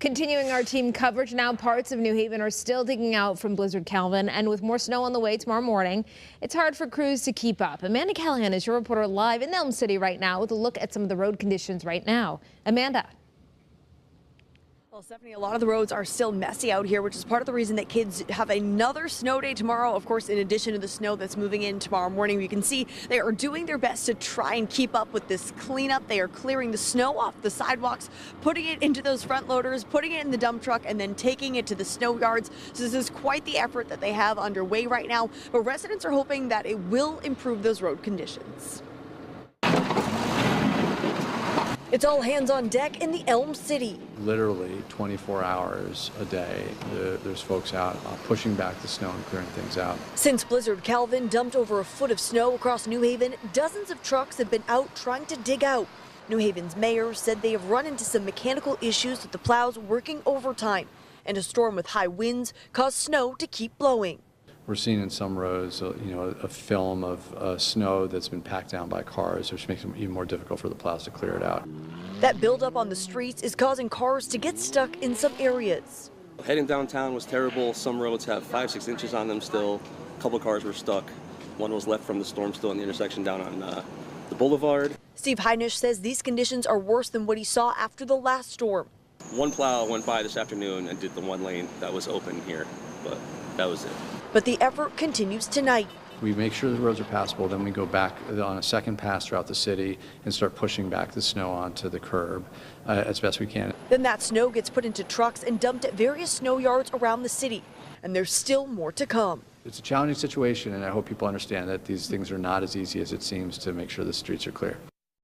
Continuing our team coverage now, parts of New Haven are still digging out from Blizzard Calvin, and with more snow on the way tomorrow morning, it's hard for crews to keep up. Amanda Callahan is your reporter live in Elm City right now with a look at some of the road conditions right now. Amanda. Well, Stephanie, a lot of the roads are still messy out here, which is part of the reason that kids have another snow day tomorrow. Of course, in addition to the snow that's moving in tomorrow morning, you can see they are doing their best to try and keep up with this cleanup. They are clearing the snow off the sidewalks, putting it into those front loaders, putting it in the dump truck, and then taking it to the snow yards. So this is quite the effort that they have underway right now, but residents are hoping that it will improve those road conditions. It's all hands on deck in the Elm City. Literally 24 hours a day, there's folks out pushing back the snow and clearing things out. Since Blizzard Calvin dumped over a foot of snow across New Haven, dozens of trucks have been out trying to dig out. New Haven's mayor said they have run into some mechanical issues with the plows working overtime, and a storm with high winds caused snow to keep blowing. We're seeing in some roads, a film of snow that's been packed down by cars, which makes it even more difficult for the plows to clear it out. That buildup on the streets is causing cars to get stuck in some areas. Heading downtown was terrible. Some roads have 5-6 inches on them still. A couple cars were stuck. One was left from the storm still in the intersection down on the boulevard. Steve Heinisch says these conditions are worse than what he saw after the last storm. One plow went by this afternoon and did the one lane that was open here, but that was it. But the effort continues tonight. We make sure the roads are passable, then we go back on a second pass throughout the city and start pushing back the snow onto the curb as best we can. Then that snow gets put into trucks and dumped at various snow yards around the city. And there's still more to come. It's a challenging situation, and I hope people understand that these things are not as easy as it seems to make sure the streets are clear.